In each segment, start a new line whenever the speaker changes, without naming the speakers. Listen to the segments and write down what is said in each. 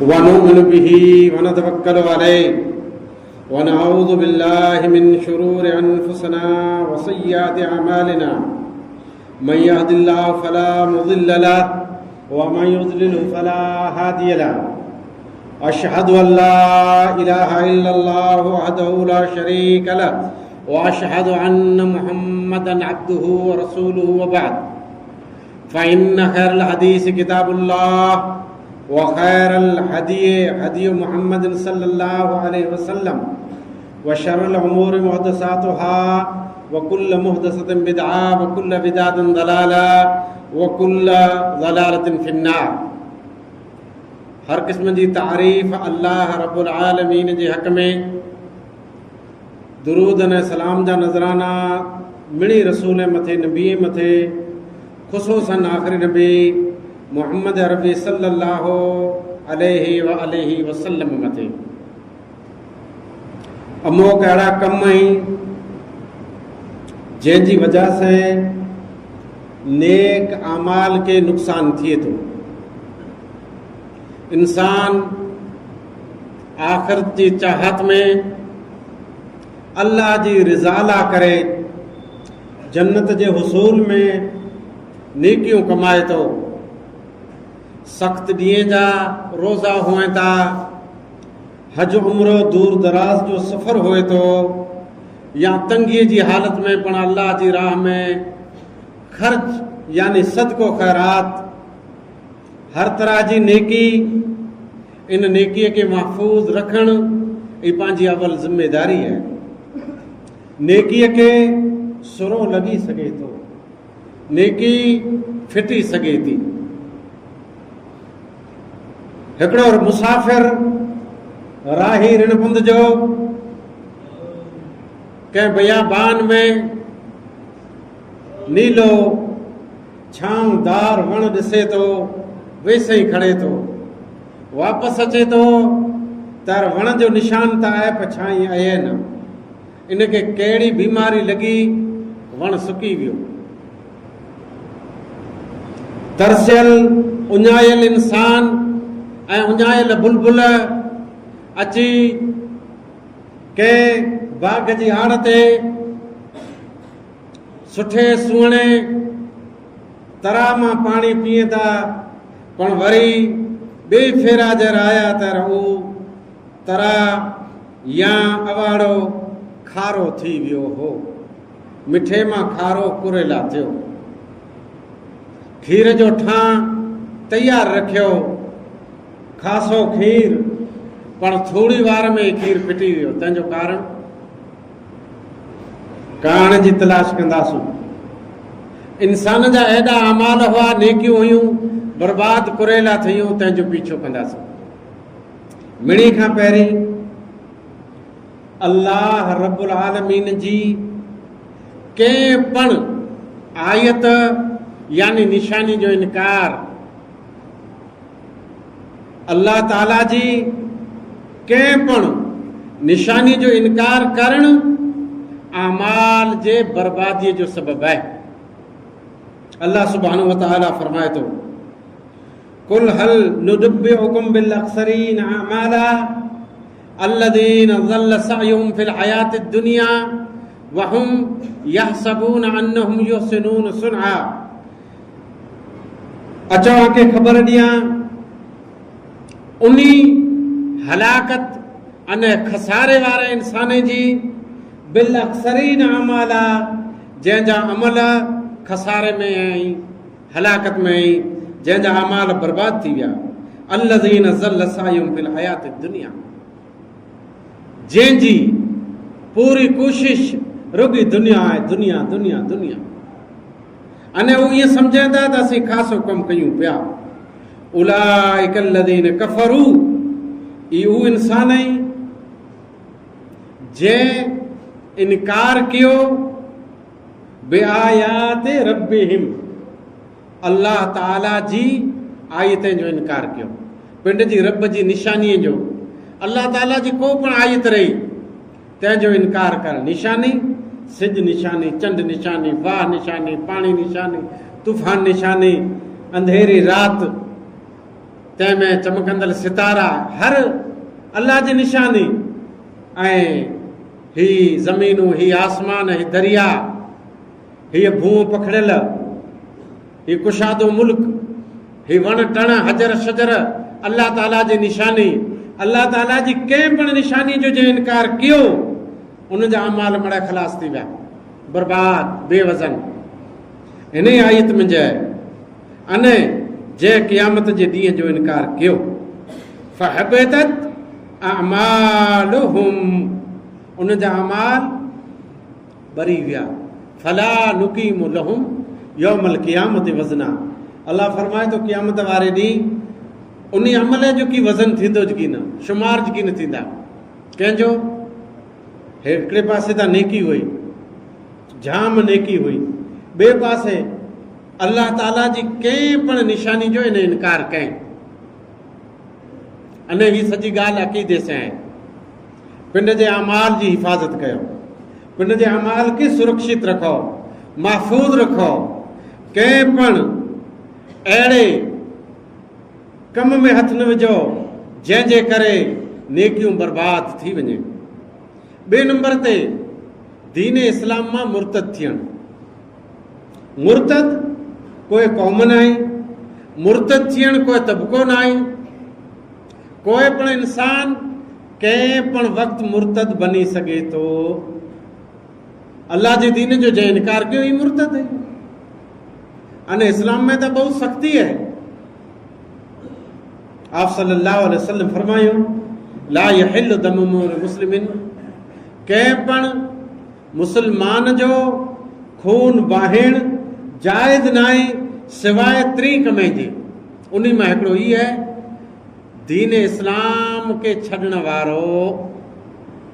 ونؤمن به ونتوكل عليه ونعوذ بالله من شرور أنفسنا وسيئات أعمالنا من يهد الله فلا مضل له ومن يضلل فلا هادي له أشهد أن لا إله إلا الله وحده لا شريك له وأشهد أن محمدا عبده ورسوله وبعد فإن خير الحديث كتاب الله وخير الهدي هدي محمد صلى الله عليه وسلم وشر الأمور محدثاتها وكل محدثة بدعة وكل بدعة ضلالة وكل ضلالة في النار. हर किस्म जी तारीफ़ अल्लाह रब्बुल आलमीन जे हक़ में, दुरूद ने सलाम जा नज़राना मिणी रसूल मथे नबी मथे, ख़ुसूसन आख़िरी नबी मोहम्मद अरबी सल्लल्लाहु अलैहि वसल्लम मथे। अमोक अहिड़ा कम आहिनि जंहिंजी वजह से नेक आमाल के नुक़सान थिए थो। इंसान आख़िरत जी चाहत में अल्लाह जी रिज़ा ला करे जन्नत जे हुसूल में नेकियूं कमाए थो। सख़्त ॾींहं जा रोज़ा हुअं था, हज उम्रो दूर दराज जो सफ़र हुए थो, या तंगीअ जी हालत में पण अल्लाह जी राह में ख़र्च यानी सदको ख़ैरात, हर तरह जी नेकी, इन नेकीअ के महफूज़ रखण ई पंहिंजी अवल ज़िम्मेदारी है। नेकीअ के सुरो लॻी सघे थो, नेकी फिटी सघे थी। हिकिड़ो मुसाफ़िर राही रिणपुंद जो कंहिं बियाबान में नीलो छांवदार वण ॾिसे थो, वैसे ई खड़े थो, वापसि अचे थो त वण जो निशान त आहे पछाई आहे न, इनखे कहिड़ी बीमारी लॻी, वण सुकी वियो। तरसियल उञायल इंसान ऐं उञायल बुलबुल अची कंहिं बाग़ जी आड़ ते सुठे सुहिणे तरह मां पाणी पीए था, पण वरी ॿिए फेरा जर आया त हू तरह या अवाड़ो खारो थी वियो हो, मिठे मां खारो कुरेला थियो। खीर जो ठां तयारु रखियो, खासो खीर, पण थोड़ी वार में खीर फिटी वियो। तंहिंजो कारण जी तलाश कंदासूं। इंसान जा एॾा अमाल हुआ, नेकियूं हुयूं, बर्बाद कुरेला थियूं, तंहिंजो पीछो कंदासीं। मिणी खां पहिरीं अल्लाह रब्बुल आलमीन जी कंहिं पण आयत यानी निशानी जो इनकार, अल्लाह ताला जी कंहिं पण निशानी जो इनकार करण आमाल जे बर्बादीअ जो सबब आहे। अल्लाह सुब्हानहु व तआला फरमाए थो, कुल हल नुनब्बिउकुम बिल अक्सरीन अमाला अल्लज़ीना ज़ल्ल सअयुहुम फिल हयातिद दुनिया व हुम यहसबून अन्नहुम युहसिनून सुनआ। अचो आके ख़बर ॾियां उन्ही हलाकत अने खसारे वारे इंसान जी बिल अक्सरीन अमाला, जंहिंजा अमल खसारे में आई, हलाकत में आई, जंहिंजा अमाल बर्बाद थी विया। अल्लज़ीना ज़ल्ल सअयुहुम फिल हयातिद दुनिया, जंहिंजी पूरी कोशिश रुॻी दुनिया आहे, दुनिया दुनिया दुनिया। अने हू ईअं सम्झनि था त असीं ख़ासो कमु कयूं पिया। उलाइक अल्लज़ीन कफ़रू, ई हू इंसान आहिनि जंहिं इनकार कियो बिआयात रब्बिहिम, अल्लाह ताला जी आयतनि जो इनकार कियो। पिंड जी रब जी निशानीअ जो, अल्लाह ताला जी को पण आयत रही तंहिंजो इनकार कर। निशानी सिज निशानी, चंड निशानी, वाह निशानी, पानी निशानी, तूफान निशानी, अंधेरी रात, तंहिंमें चमकंदड़ सितारा, हर अल्लाह जी निशानी, ऐं ही ज़मीनूं, ही आसमान, ही दरिया, हीअ भूं पखड़ियल, ही कुशादो मुल्क, ही वण टण, हजर शजर, अल्लाह ताला जी निशानी। अल्लाह ताला जी कंहिं पण निशानी जो जे इनकार कयो, उन जा अमाल मड़ा ख़लास थी विया, बर्बाद, बेवज़न। हिन आयत में चए अने जे क़यामत जे ॾींहं जो इनकार कयो, फहबतत अमालुहुम, उन जा अमाल बरी विया। फला नुकीमु लहुम यौमल क़ियामत वज़ना। अल्लाह फरमाए तो क़यामत वारे ॾींहुं उन अमल जो की वज़न थींदो की न, शुमार की न थींदा कंहिंजो। हिकिड़े पासे त नेकी हुई, जाम नेकी हुई, ॿिए पासे अल्लाह ताला जी कंहिं पण निशानी जो इन इनकार कयईं। अने ही सॼी ॻाल्हि अक़ीदे से आहे। पिंड जे अमाल जी हिफ़ाज़त कयो, पिंड जे अमाल खे सुरक्षित रखो, महफ़ूज़ रखो। कंहिं पण अहिड़े कम में हथ न विझो जंहिंजे करे नेकियूं बर्बाद थी वञे। ॿिए नंबर ते दीन इस्लाम मां मुर्तद थियणु। मुर्तद कोई क़ौम न आहे, मुर्तद थियणु कोई तबिको न आहे। कोई पण इंसान कंहिं पण वक़्तु मुर्तद बनी सघे थो। अल्लाह जे दीन जो जंहिं इनकार कयो ही मुर्तद आहे। अने इस्लाम में तो बहुत सख्ती है। आप सल्लल्लाहु अलैहि वसल्लम फरमायो, ला यहिल्लु दमु मुस्लिमिन, कंहिं पण मुसलमान जो खून बहाइण जायज़ न आहे सिवाय 3 कम जी। उन्हीं में हिकिड़ो ई है दीन इस्लाम के छॾण वारो।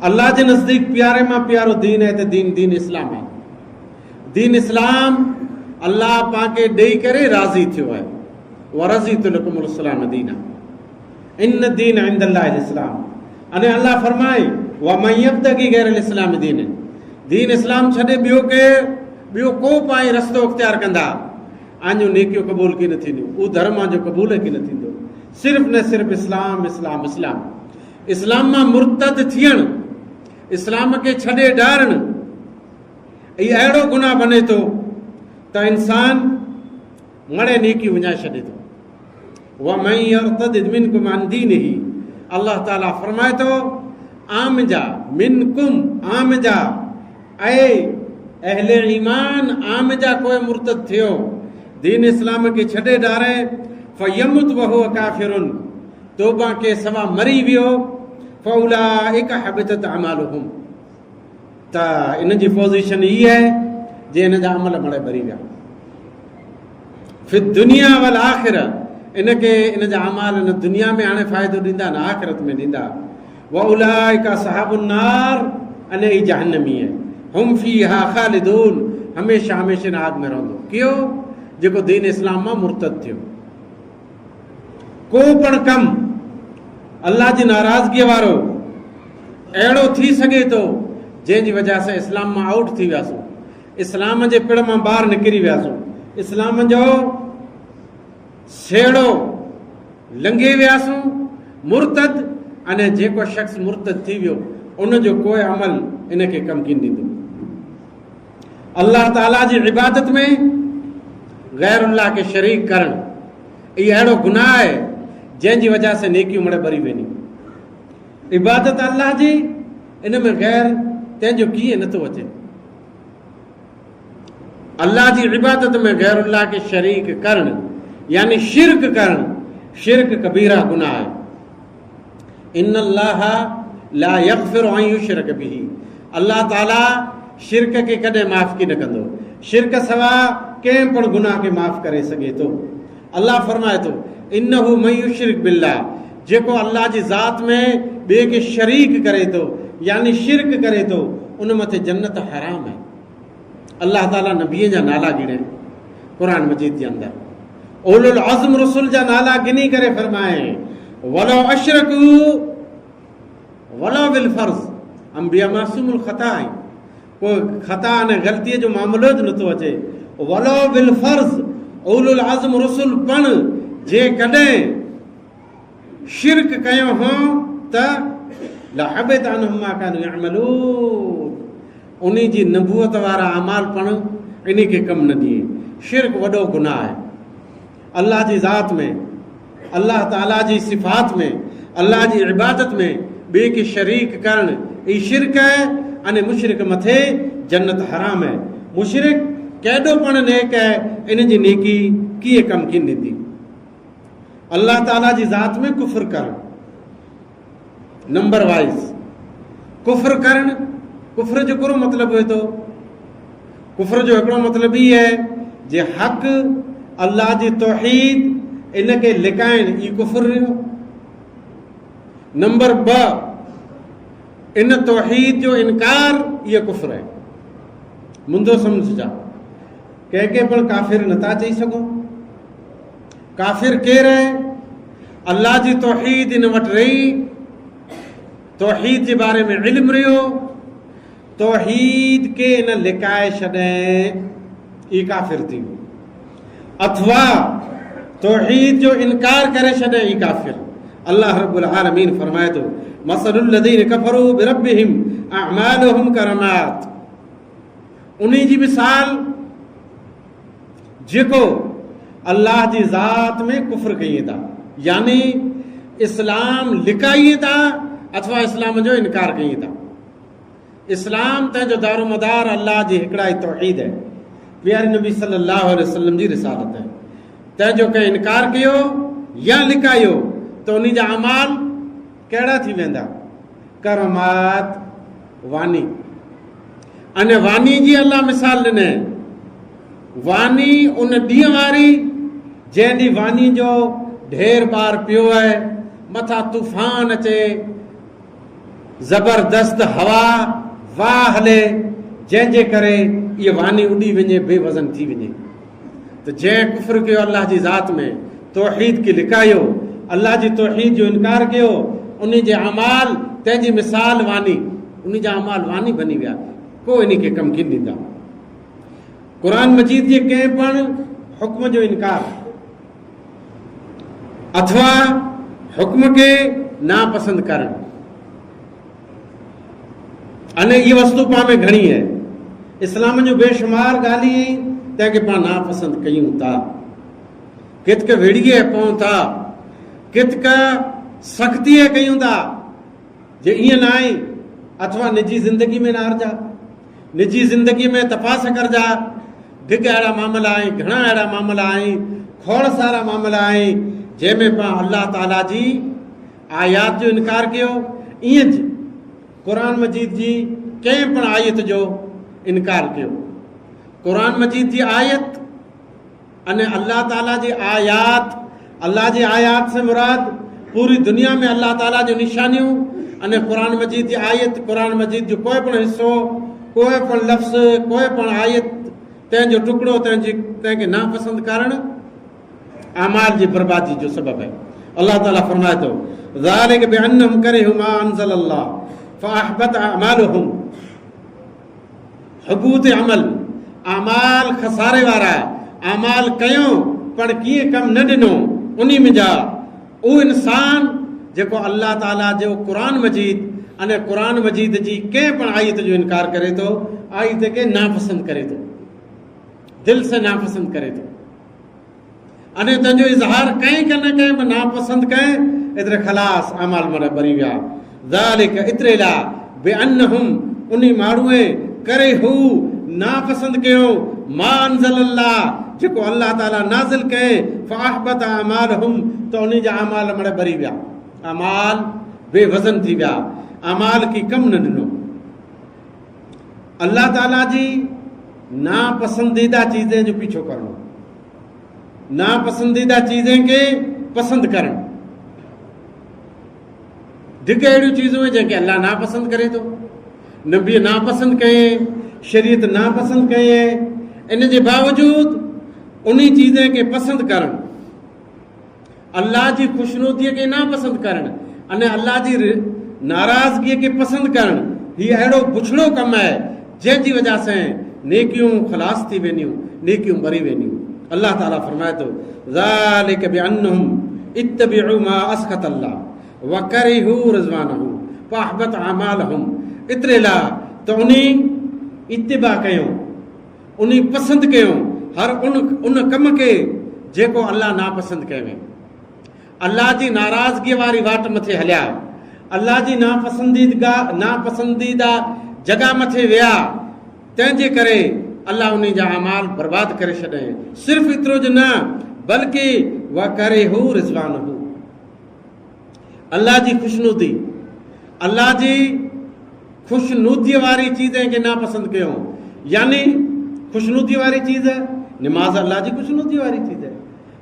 अल्लाह जे नज़दीक प्यारे मां प्यारो दीन है तो दीन इस्लाम है। दीन इस्लाम अल्लाह पाके ॾेई करे राज़ी थियो है। वरज़ीतु लकुमुल इस्लाम दीना, इन दीन इंदल्लाहिल इस्लाम। अने अल्लाह फरमाए व मन यब्तगी गैरल इस्लाम दीन, दीन इस्लाम छॾे ॿियो को पाए रस्तो इख्तियार कंदा, आहियूं नेकियूं क़बूल की न थींदियूं, उहो धर्म जो क़बूल की न थींदो। सिर्फ़ न सिर्फ़ इस्लाम इस्लाम इस्लाम। इस्लाम मां मुर्तद थियणु, इस्लाम के छॾे ॾारणु, इहो अहिड़ो गुनाह बने थो त इंसान मड़े नेकी विञाए छॾे थो। व मन यर्तद मिनकुम अन दीनिही, अल्लाह ताला फरमाए थो आमजा मिनकुम, आमजा ऐ अहले ईमान, आमजा कोई मुर्तद थियो दीन इस्लाम के छॾे ॾारे, फयमुत वहुव काफिरुन, तौबा के सवा मरी वियो, फउलाइक हबितत अमालुहुम, त इन जी पोज़ीशन ई है जे इन जा अमल मड़े भरी विया। फिर दुनिया वल आख़िर, इनके इन जा अमाल इन दुनिया में हाणे फ़ाइदो ॾींदा न आख़िरत में ॾींदा। व उलाइका असहाबुन नार, अने ई जहन्नमी है, हुम फीहा खालिदून, हमेशा हमेशा आग में रहंदो। कियो जेको दीन इस्लाम मां मुर्तद थियो। को पण कम अल्लाह जी नाराज़गी वारो अहिड़ो थी सघे थो जंहिंजी वजह सां इस्लाम मां आउट थी वियासीं, इस्लाम जे पिण मां ॿाहिरि निकिरी वियासीं, इस्लाम जो सेड़ो लंघे वियासीं, मुर्तद। अने जेको शख़्स मुर्तद थी वियो उनजो कोई अमल इनखे कमु की ॾींदो। अल्लाह ताला जी इबादत में गैरुल्लाह के शरीक करणु, इहो अहिड़ो गुनाह आहे जंहिंजी वजह से नेकियूं मड़े भरी वेंदियूं। इबादत अल्लाह जी, इन में गैर तंहिंजो कीअं नथो अचे। अल्लाह जी इबादत में गैरुल्लाह के शरीक करणु यानी शिरक करणु, शिरक कबीरा गुनाह आहे। इन्नल्लाह ला यग़फिरु अन युशरक बिही, अल्लाह ताला शिरक के कॾहिं माफ़ की न कंदो। शिरक सवा कंहिं पण गुनाह के माफ़ करे सघे थो। अल्लाह फरमाए थो इन्नहु मन युशरिक बिल्लाह, जेको अल्लाह जी ज़ात में ॿिए खे शरीक करे थो यानी शिरक करे थो, उन मथे जन्नत हराम है। अल्लाह ताला नबीअ जा नाला गिणे क़ुरान मजीद जे अंदरि, उलुल अज़्म रसूल जा नाला गिनी करे फरमाए वलो अशरकू वलो बिल फर्ज़, अंबिया मासूमुल ख़ता आहे, कोई ख़ता ने ग़लतीअ जो मामलो ज नथो अचे। वलो बिल फर्ज़, उलुल अज़्म रसूल पण जे कॾहिं शिरक कयो हो त लहबत अन्हुम मा कानू यअमलून, उन जी नबूअत वारा अमाल पण इन खे कम न दिए। शिरक वॾो गुनाह है। अल्लाह जी ज़ात में, अल्लाह ताला जी सिफ़ात में, अल्लाह जी इबादत में ॿिए खे शरीक करण ई शिरक है। अने मुशरिक मथे जन्नत हराम है। मुशरिक केॾो पण नेक है, इन जी नेकी कीअं कम की ॾींदी। अल्लाह ताला जी ज़ात में कुफ्र करण, नंबर वाइज कुफ्र करण। कुफ्र जो कहिड़ो मतिलबु हुए थो? कुफ्र जो हिकिड़ो मतिलबु ई है जे हक़ अल्लाह जी तौहीद इन खे लिकाइण, ई कुफ्र हुयो। नंबर 2, इन तौहीद जो इनकार, इहो कुफ्र है। मुंदो समझजा, कंहिंखे पण काफ़िर नथा चई सघो। काफ़िर केरु है? अल्लाह जी तौहीद इन वटि रही, तौहीद जे बारे में इल्म रहियो, तौहीद के इन लिकाए छॾे, ई काफ़िर थी वियो। अथवा तौहीद जो इनकार करे छॾे, ई काफ़िर। अल्लाह रब्बुल आलमीन फरमाए थो, मसलुल लज़ीन कफ़रू बिरब्बिहिम अअमालुहुम करमात। उन्हीं जी मिसाल जेको अल्लाह जी ज़ात में कुफ्र कई था, यानी इस्लाम लिकाइए था अथवा इस्लाम जो इनकार कई था। इस्लाम तंहिंजो दारोमदार अल्लाह जी हिकिड़ा ई तौहीद है, प्यारे नबी सल्लल्लाहु अलैहि वसल्लम जी रिसालत है। तंहिंजो कंहिं इनकार कयो या लिकायो त उन जा अमाल कहिड़ा थी वेंदा? करमात, वानी। अने वानी जी अल्लाह मिसाल ॾिने। वानी उन ॾींहं वारी जंहिं ॾींहुं वानी जो ढेर बार पियो आहे, मथां तूफ़ान अचे, ज़बरदस्त हवा वाह हले, जंहिंजे करे इहा वानी उॾी वञे, बेवज़न थी वञे। त जंहिं कुफ्र कयो अल्लाह जी ज़ात में, तौहीद खे लिकायो, अल्लाह जी तौहीद जो इनकार कयो, उन जे अमाल तंहिंजी मिसाल वानी, उन जा अमाल वानी बनी विया, को इन खे कम कीन ॾींदा। क़ुरान मजीद जे कंहिं पण हुक्म जो इनकार अथवा हुक्म खे नापसंद करण, अने ये वस्तु पाण में घणी है। इस्लाम जो बेशुमार ॻाल्हि तंहिंखे पाण नापसंद कयूं था, कितक विड़ीअ पऊं था, कितक सख़्तीअ कयूं था जे ईअं न आहे। अथवा निजी ज़िंदगी में न हरजा, निजी ज़िंदगी में तपास करजा। ढिग अहिड़ा मामला आहिनि, घणा अहिड़ा मामला आहिनि, खोड़ सारा मामला आहिनि जंहिंमें पाण अल्लाह ताला जी आयात जो इनकार कयो। ईअं क़ुरान मजीद जी कंहिं पण आयत जो इनकार कयो। क़ुरान मजीद जी आयत अने अल्लाह ताला जी आयात, अल्लाह जी आयात से मुराद पूरी दुनिया में अल्लाह ताला जो निशानियूं, अने क़ुरान मजीद जी आयत, क़ुरान मजीद जो कोई पण हिस्सो, कोई पण लफ़्ज़, कोई पण आयत, तंहिंजो टुकड़ो तंहिंखे नापसंद करणु अमाल जी बर्बादी जो सबब है। अल्लाह ताला फरमाए थो, ज़ालिक बिअन्नहुम करिहू मा अंज़लल्लाह फ़अहबत अमालुहुम। हबूत अमल, अमाल खसारे वारा अमाल कयो पर कीअं कम न ॾिनो, उन्ही में जा उहो इंसान जेको अल्लाह ताला जो क़ुरान मजीद अने क़ुरान मजीद जी कंहिं पण आयत जो इनकार करे थो, आयत खे नापसंद करे थो, दिल से नापसंद करे थो, अने तंहिंजो इज़हार कंहिं के न कंहिं में नापसंद कंहिं एतिरे ख़लास अमाल मां भरी विया। ज़ालिक इतरे ला बिअन्नहुम, उन्ही माण्हूअ करे हू नापसंद कयो मा अंज़लल्लाह, जेको अल्लाह ताला नाज़िल कए, फ़अहबत अमालहुम, त उन्ही जा अमाल मां भरी विया, अमाल बेवज़न थी विया, अमाल की कम न ॾिनो। अल्लाह ताला जी नापसंदीदा चीज़ें जो पीछो करणो, नापसंदीदा चीज़ें के पसंद करणु। ढिग अहिड़ियूं चीज़ूं आहिनि जंहिंखे अल्लाह नापसंद करे थो, नबी नापसंद कये, शरीयत नापसंद कये, इन जे बावजूद उन्ही चीज़ें खे पसंद करणु, अल्लाह जी ख़ुशनूदीअ खे नापसंद करणु, अने अल्लाह जी नाराज़गीअ खे पसंद करणु, हीउ अहिड़ो बुछड़ो कमु आहे जंहिंजी वजह सां नेकियूं ख़लास थी वेंदियूं, नेकियूं मरी वेंदियूं। अल्लाह ताला फरमाए थो, ज़ालिक बिअन्नहुम इत्तबिउ मा अस्खत अल्लाह व करिहू रिज़वानहू फअहबत अमालहुम। एतिरे लाइ त उन इत्तिबा कयूं, उन पसंदि कयूं हर उन कम खे जेको अल्लाह नापसंदि कयो। अल्लाह जी नाराज़गीअ वारी वाट मथे हलिया, अल्लाह जी नापसंदीदा जॻह मथे विया, तंहिंजे करे अल्लाह उन जा अमाल बर्बाद करे छॾियईं। सिर्फ़ु एतिरो ज न बल्कि व करिहू रिज़वानहू, अल्लाह जी खुशनुदी, अल्लाह जी खुशनुदीअ वारी चीज़ें खे नापसंद कयूं। यानी खुशनुदी वारी चीज़ है, नमाज अल्लाह जी खुशनुदी वारी चीज़ है,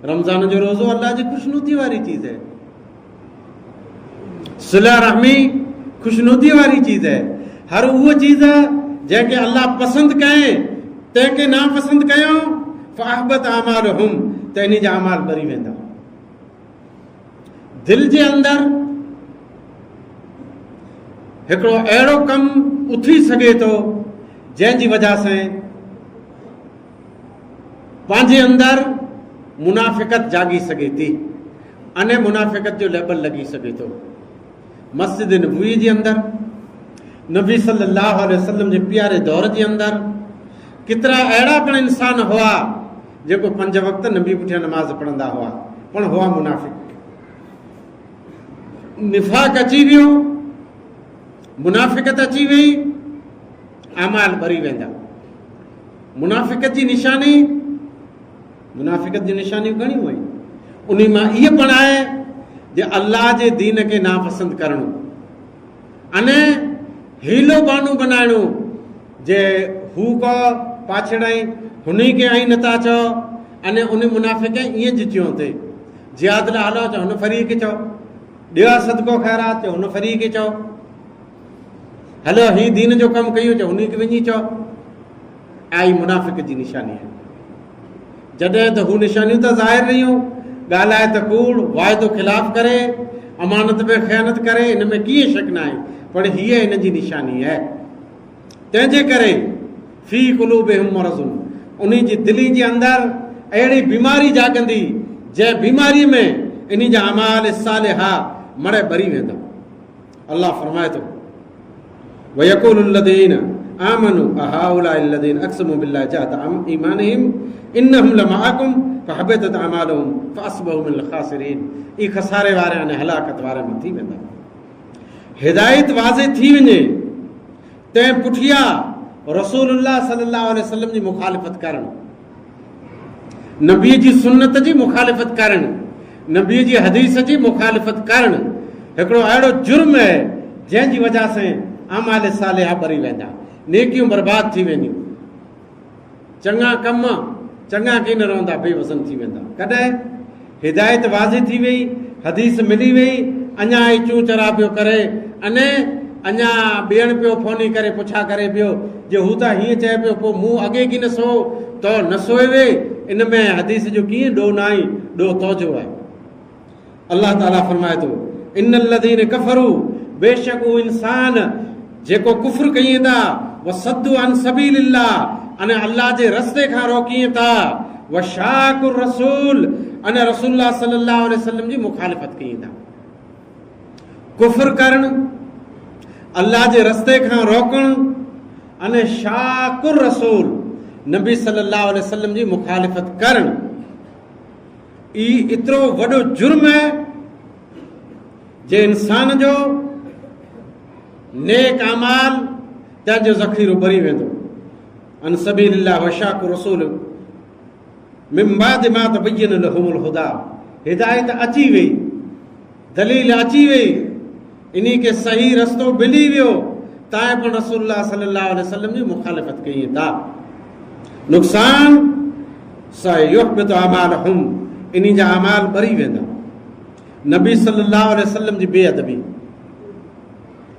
रमज़ान जो रोज़ो अल्लाह जी खुशनुदी वारी चीज़ है, सिला रहमी खुशनुदी वारी चीज़ है। हर उहा चीज़ जंहिंखे अल्लाह पसंदि कये तंहिंखे नापसंदि कयूं फअहबत अमालहुम, त इन जा अमाल ॿरी वेंदा। दिलि जे अंदरि हिकिड़ो अहिड़ो कमु उथी सघे थो जंहिंजी वजह सां पंहिंजे अंदरि मुनाफ़िक़त जागी सघे थी, अने मुनाफ़िक़त जो लेबल लॻी सघे थो। मस्जिद नबवी जे अंदरि नबी सल्लल्लाहु अलैहि वसल्लम जे प्यारे दौर जे अंदरि केतिरा अहिड़ा पण इंसान हुआ जेको 5 वक़्त नबी पुठियां नमाज़ पढ़ंदा हुआ, पण हुआ मुनाफ़िक़। निफ़ाक़ अची वियो, मुनाफ़िक़त अची वई, अमाल ॿरी वेंदा। मुनाफ़िक़त जी निशानी, मुनाफ़िक़त जी निशानियूं घणियूं आहिनि, उन मां इहे पण आहे जे अल्लाह जे दीन खे नापसंदि करणो, अने हीलो बानू बनाइणो जे हू को पाछड़ाई हुनी खे आई नथा चओ, अने उन मुनाफ़िक़ ईअं जी चयो थे जिहाद लाइ हलो चओ हुन फरी खे चओ, ॾिया सदको ख़ैरात चओ हुन फरी खे चओ, हलो ही दीन जो कमु कयूं चओ हुन खे वञी चओ। आई मुनाफ़िक़ जी निशानी आहे। जॾहिं त हू निशानियूं त ज़ाहिर रहियूं, ॻाल्हाए त कूड़, वाइदो ख़िलाफ़ करे, अमानत में ख़यानत करे, इन में कीअं शक न आहे, पर हीअ इन जी निशानी आहे। तंहिंजे करे फी क़ुलूबिहिम मरज़ुन, उन जी दिली जे अंदरि अहिड़ी बीमारी जाॻंदी जंहिं बीमारीअ में इन जा अमाल सालिहा मड़े ॿरी वेंदा। अल्लाह फरमाए थो वयक़ूलु लज़ीना आमनू अहाउलाइ लज़ीना अक़्समू बिल्लाहि जहद ईमानिहिम इन्नहुम लमअकुम फहबतत अमालुहुम फअस्बहू मिनल ख़ासिरीन। ई खसारे वारे ऐं हलाकत वारे में थी वेंदा। हिदायत वाज़े थी वञे तंहिं पुठियां रसूलुल्लाह सल्लल्लाहु अलैहि वसल्लम जी मुखालिफ़त करणु, नबीअ जी सुन्नत जी मुखालिफ़त करणु, नबीअ जी हदीस जी मुखालिफ़त करणु हिकिड़ो अहिड़ो जुर्म आहे जंहिंजी वजह सां अमाल सालिहा ॿरी वेंदा, नेकियूं बर्बाद थी वेंदियूं, चङा कम चङा की न रहंदा, बेवज़न थी वेंदा। कॾहिं हिदायत वाज़े थी वई, हदीस मिली वई, अञा ई चूं चरा पियो करे, अने अञा ॿियनि पियो फोनी करे पुछा करे पियो जे हू त हीअं चए पियो, पोइ मूं अॻे की न सो तो न सोए वे, इन में हदीस जो कीअं ॾोह न आई, ॾोह तोजो आहे। अल्लाह ताला फरमाए थो इन्नल लज़ीन कफ़रू, बेशक हू इंसान जेको कुफ्र कई था, वसद्दू अन सबीलिल्लाह, अने अल्लाह जे रस्ते खां रोकीअ था, वशाकुर रसूल, अने रसूलुल्लाह सल्लल्लाहु अलैहि वसल्लम जी मुखालिफ़त कई था। कुफ्र करणु, अल्लाह जे रस्ते खां रोकणु, अने शाकुर रसूल नबी सल्लल्लाहु अलैहि वसल्लम जी मुखालिफ़त करणु, ई एतिरो वॾो जुर्म आहे जे इंसान जो नेक अमाल तंहिंजो ज़ख़ीरो ॿरी वेंदो। अन सबीलिल्लाह वशाकुर रसूल मिन बाद मा तबय्यन लहुमुल हुदा, हिदायत अची वई, दलील अची वई, इन्ही के सही रस्तो मिली वियो, तां पण रसूलुल्लाह सल्लल्लाहु अलैहि वसल्लम जी मुखालिफ़त कई था। नुक़सान सयुहबित अमालहुम, इन्ही जा अमाल ॿरी वेंदा। नबी सल्लल्लाहु अलैहि वसल्लम जी बेअदबी,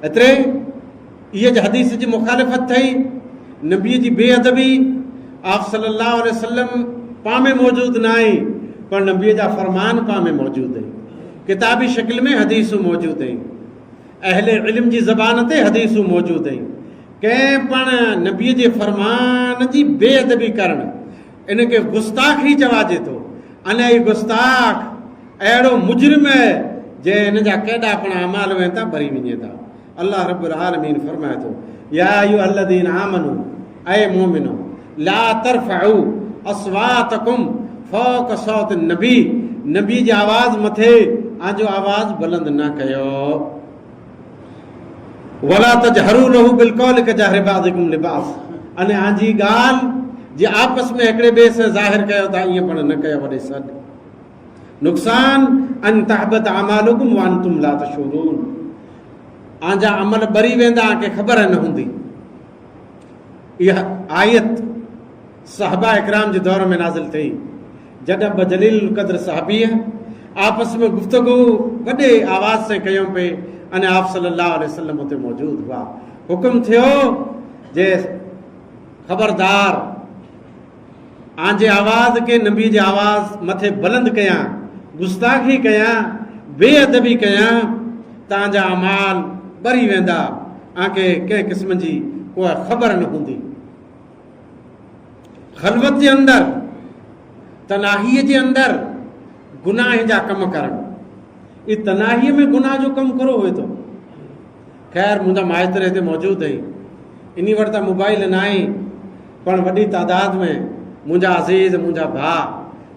एतिरे इहा हदीस जी मुखालिफ़त थई, नबीअ जी बेअदबी, आप सल्लल्लाहु अलैहि वसल्लम पामे मौजूद न आई, पर नबीअ जा फरमान पामे मौजूद आहिनि, किताबी शकिल में हदीसूं मौजूद आहिनि, अहले इल्म जी ज़बान ते हदीसूं मौजूद आहिनि। कंहिं पण नबीअ जे फरमान जी बेअदबी करणु, इनखे गुस्ताखी चवाजे थो, अने ई गुस्ताख अहिड़ो मुजरिम जे हिन जा केॾा पण अमाल वेनि था भरी वञे था। अल्लाह रब्बुल आलमीन फरमाए थो या अय्युहल्लज़ीना आमनू ऐ मोमिनो ला तरफ़उ अस्वातकुम फ़ौक़ सौति नबी नबी जी आवाज़ मथे आजो आवाज़ बुलंद न कयो। वला तजहरू लहू बिलक़ौलि कजहरि बाज़िकुम लिबाज़ अने आजी ॻाल्हि जे आपस में हिकिड़े ॿिए सां ज़ाहिर कयो था ईअं पण न कयो वॾे सॾु। नुक़सान अन तहबत अमालुकुम व अंतुम ला तशऊरून आजा अमल ॿरी वेंदा के ख़बर न हूंदी। इहा आयत साहबा इकराम जे दौर में नाज़िल थी जॾहिं ब जलील क़द्र सहाबीअ आपस में गुफ़्तगू वॾे आवाज़ से कयूं पे अने आप सल्लल्लाहु अलैहि वसल्लम उते मौजूद हुआ। हुकुम थियो जे ख़बरदार आंजे आवाज़ के नबी जी आवाज़ मथे बुलंद कयां गुस्ताखी कयां बेअदबी कयां तव्हांजा अमाल ॿरी वेंदा आके कंहिं क़िस्म जी कोई ख़बर न हूंदी। ख़लवत जे अंदरि तनाहीअ जे अंदरि गुनाह जा कम करणु ई तनाहीअ में गुनाह जो कमु करो हुए थो। ख़ैर मुंहिंजा माइट हिते मौजूदु आहिनि इन वटि त मोबाइल न आहे पण वॾी तादाद में मुंहिंजा अज़ीज़ मुंहिंजा भाउ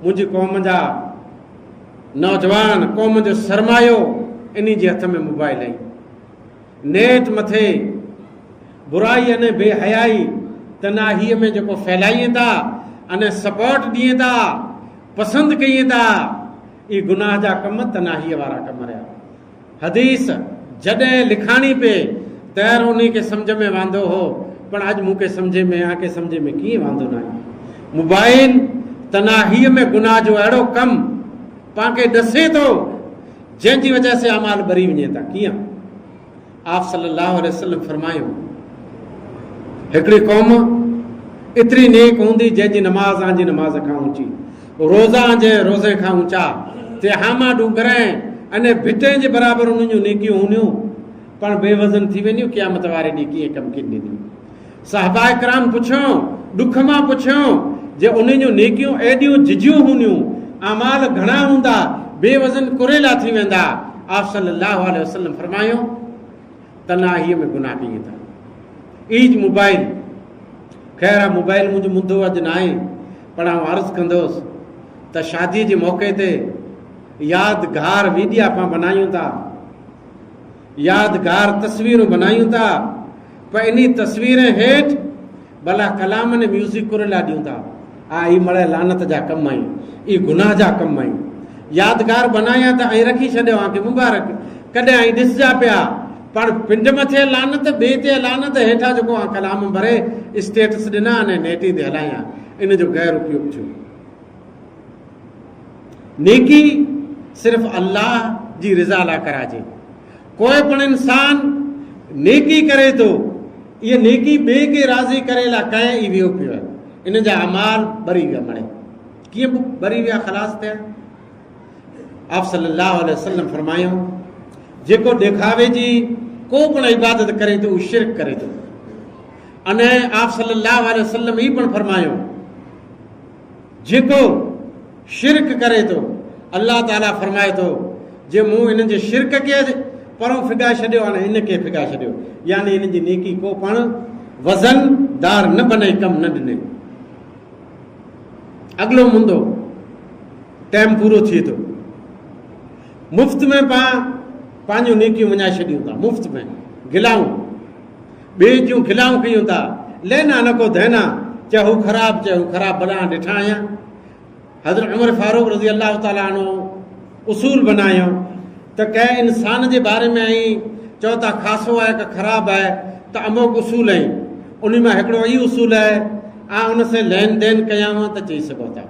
मुंहिंजी क़ौम जा नौजवान क़ौम जो सरमायो इन जे हथ में मोबाइल आहिनि। नेट मथे बुराई अने बेहयाई तनाहीअ में जेको फैलाइनि था अने सपोर्ट ॾिए था पसंदि कई था ई गुनाह जा कम तनाहीअ वारा कम रहिया। हदीस जॾहिं लिखाणी पे तैर उन खे सम्झ में वांदो हो पण अॼु मूंखे सम्झ में आके सम्झ में कीअं वांदो न आहे। मोबाइल तनाहीअ में गुनाह जो अहिड़ो कम पाण खे ॾसे थो जंहिंजी वजह से अमाल ॿरी वञे था। कीअं आप सल्लल्लाहु अलैहि वसल्लम फरमायो हिकिड़ी क़ौम एतिरी नेक हूंदी जंहिंजी नमाज़ आंजी नमाज़ खां ऊंची रोज़ा जे रोज़े खां ऊंचा तिहामा डूंगर अने भिटे जे बराबरि उन्हनि जूं नेकियूं हूंदियूं पण बेवज़न थी वेंदियूं क़यामत वारे ॾींहुं कीअं कमु किन ॾींदियूं। साहबा इकराम पुछियो ॾुख मां पुछियो जे उन्हनि जूं नेकियूं एॾियूं झिझियूं हूंदियूं अमाल घणा हूंदा बेवज़न कुरेला थी वेंदा। आप सल्लल्लाहु अलैहि वसल्लम फरमायो तनाहीअ में गुनाह कई था। ईज मोबाइल ख़ैर मोबाइल मुंहिंजो मुद्दो अॼु न आहे पर आउं अर्ज़ु कंदुसि त शादी जे मौक़े ते यादगार वीडिया पाण बनायूं था यादगार तस्वीरूं बनायूं था पर इन तस्वीरें हेठि भला कलाम ने म्यूज़िक कुरेला ॾियूं था ई मड़े लानत जा कम आहिनि ई गुनाह जा कम आहिनि। यादगार बनाया त ऐं रखी छॾियो आके मुबारक कॾहिं ऐं ॾिसजा पिया पर पिंड मथे लानत ॿिए ते लानत हेठां जेको आहे कलाम भरे स्टेटस ॾिना अने नेटी ते हलायां इन जो गैर उपयोग थियो। नेकी सिर्फ़ अल्लाह जी रिज़ा लाइ कराइजे। कोई पण इंसान नेकी करे थो इहा नेकी ॿिए खे राज़ी करे लाइ कए ई वियो पियो आहे इन जा अमाल ॿरी विया मणे कीअं ॿरी विया ख़लास थिया। आप सल्लल्लाहु अलैहि वसल्लम फरमायो जेको ॾेखावे जी को पण इबादत करे थो उहो शिरक करे थो। अने आप सल्लल्लाहु अलैहि वसल्लम ई पण फरमायो जेको शिरक करे थो अल्लाह ताला फरमाए थो जे मूं हिन जे शिरक खे परों फिगाए छॾियो हाणे इन खे फिगाए छॾियो यानी इन जी नेकी को पण वज़नदार न बने कम न ॾिने। अॻिलो मुंदो टाइम पूरो थिए थो मुफ़्त में पंहिंजूं नेकियूं वञाए छॾियूं था मुफ़्त में गिलाऊं ॿिए जूं गिलाऊं कयूं था लेना न को देना चाहे हू ख़राब भला ॾिठा आहियां। हज़रत उमर फारूक रज़ी अल्लाह ताला अन्हु उसूल बनायो त कंहिं इंसान जे बारे में आई चओ था ख़ासो आहे का ख़राबु आहे त अमुक उसूल आहिनि उन मां हिकिड़ो ई उसूल आहे उन से लेन देन कयांव त चई सघो था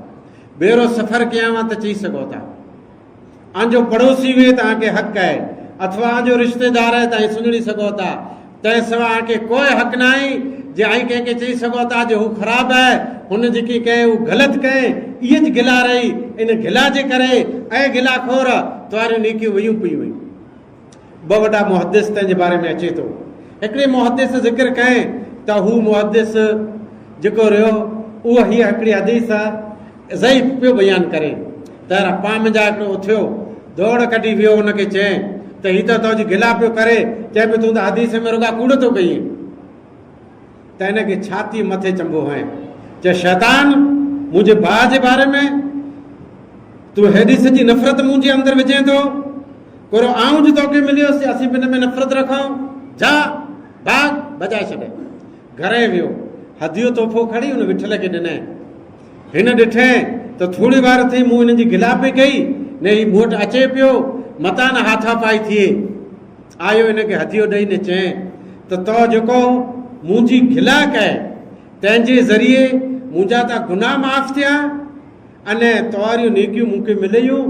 ॿेरो सफ़र कयांव त चई सघो था आंजो पड़ोसी हुए तव्हांखे हक़ आहे अथवा आंजो रिश्तेदार आहे तव्हां सुञाणे सघो था तंहिं सवाइ खे कोई हक़ न आहे जे कंहिंखे चई सघो था जो हू ख़राबु आहे हुन जेकी कहे हू ग़लति कहे इहे ज गिला रही इन गिला जे करे ऐं गिलाखोर तुंहिंजूं नेकियूं वयूं पियूं हुयूं। ॿ वॾा मुहदिस तंहिंजे बारे में अचे थो हिकिड़े मुहदिस ज़िक्र कयईं त हू मुहदिस जेको रहियो उहा हीअ हिकिड़ी हदीस ज़ईफ़ पियो बयानु करे त पाम जा हिकिड़ो उथियो दौड़ कढी वियो हुनखे चई त हीअ त तुंहिंजी गिला पियो करे, चए पियो तूं त हदीस में रुॻा कूड़ थो कई। त हिनखे छाती मथे चंबो हंए, चए शैतान मुंहिंजे भाउ जे बारे में तूं हेॾी सॼी नफ़रत मुंहिंजे अंदरि विझे थो, कोरो आऊं जो तोखे मिलियोसीं, असीं बि हिन में नफ़रत रखूं, जा भाग बजाए छॾे। घरे वियो, हदियो तोहफ़ो खणी हुन विठल खे ॾिनई। हिन ॾिठे त थोरी वार थी मूं हिन जी गिला पई कई ने ही मूं वटि अचे पियो, मता न हाथा पाई थिए। आयो हिनखे हथियो ॾेई ने चए त तो जेको मुंहिंजी गिला कए तंहिंजे ज़रिए मुंहिंजा त गुनाह माफ़ थिया अने तोरियूं नेकियूं मूंखे मिलियूं,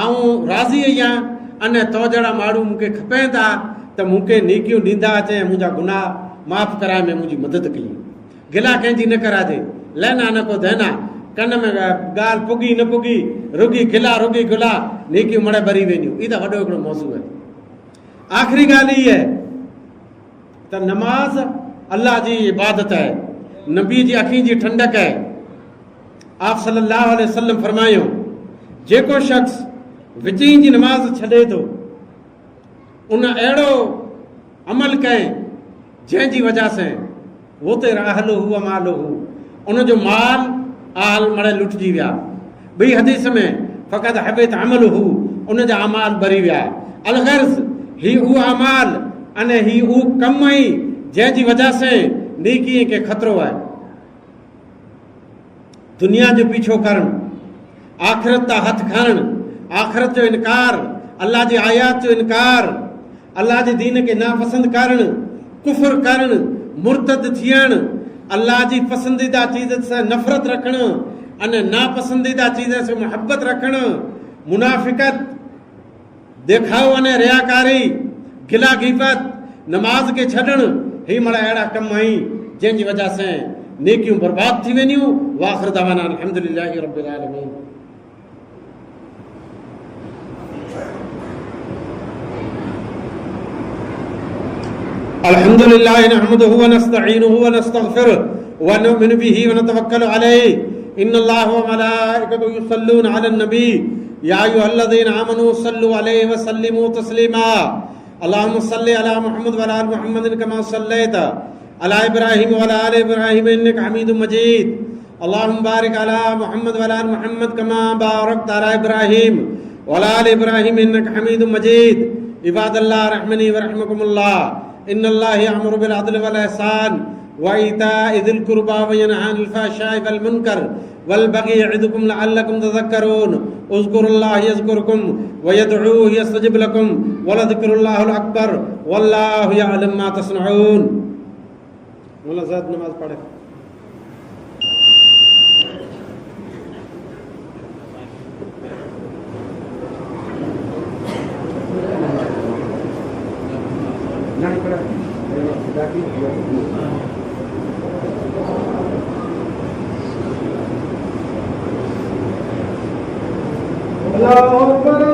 ऐं राज़ी आहियां। अने तो जहिड़ा माण्हू मूंखे खपनि था त मूंखे नेकियूं ॾींदा अचे, मुंहिंजा गुनाह माफ़ कराए में मुंहिंजी मदद कई। गिला कंहिंजी न कराइजे, लहना न को दहना, कन में ॻाल्हि पुगी न पुगी, रुगी गिला नेकियूं मड़े भरी वेंदियूं। ई त वॾो हिकिड़ो मौज़ू आहे। आख़िरी ॻाल्हि इहा आहे त नमाज़ अल्लाह जी इबादत आहे, नबी जी अखियुनि जी ठंडक आहे। आप सल्लल्लाहु अलैहि वसल्लम फरमायो, जेको शख़्स विचीं जी नमाज़ छॾे थो उन अहिड़ो अमल कए जंहिंजी वजह सां वो ते राहलो हुआ मालो हू, उनजो माल आल मड़े लुटिजी विया। ॿी हदीस में फ़क़त हबित अमल हू, उनजा अमाल भरी विया। अलगर्ज़ ही उहो अमाल अने ही उहो कम ई जंहिंजी वजह सां नेकीअ खे ख़तरो आहे। दुनिया जो पीछो करणु, आख़िरत तां हथ खणणु, आख़िरत जो इनकार, अल्लाह जी आयात जो इनकार, अल्लाह जे दीन खे नापसंद करणु, कुफर करणु, मुर्तद थियणु, अल्लाह जी पसंदीदा चीज़ सां नफ़रत रखणु अने नापसंदीदा चीज़ सां मोहब्बत रखणु, मुनाफ़िक़त, देखाव अने रियाकारी, गिला ग़ीबत, नमाज खे छॾणु, ही मड़ा अहिड़ा कम आहिनि जंहिंजी वजह सां नेकियूं बर्बाद थी वेंदियूं। वाखिर दवाना अल्हम्दुलिल्लाहि रब्बिल आलमीन। अल्हम्दुलिल्लाहि नहमदुहु व नस्तईनुहु व नस्तगफिरुहु व नु'मिनु बिही व नतवक्कलु अलैहि। इन्नल्लाह व मलाइकतहु युसल्लूना अलन नबी या अय्युहल्लज़ीना आमनू सल्लु अलैहि व सल्लिमू तस्लीमा। अल्लाहुम्मा सल्लि अला मुहम्मद व अला आलि मुहम्मद कमा सल्लैता अला इब्राहीम व अला आलि इब्राहीम इन्नका हमीदुम मजीद। अल्लाहुम्मा बारिक अला मुहम्मद व अला आलि मुहम्मद कमा बारकता अला इब्राहीम व अला आलि इब्राहीम इन्नका हमीदुम मजीद। इबादल्लाह रहमनी व रहमकुमुल्लाह। इन्नल्लाह यअमुरु बिल अदलि वल इहसान व ईताइ ज़िल कुर्बा व यनहा अनिल फ़हशाइ वल मुनकर वल बग़ी यइदुकुम लअल्लकुम तज़क्करून। उज़्कुरुल्लाह यज़्कुरुकुम व यदऊहु यस्तजिब लकुम व लज़िक्रुल्लाहिल अकबर वल्लाहु यअलमु मा तस्नऊन। मौलाना ज़ाद नमाज पढ़े। अल्लाहु अकबर।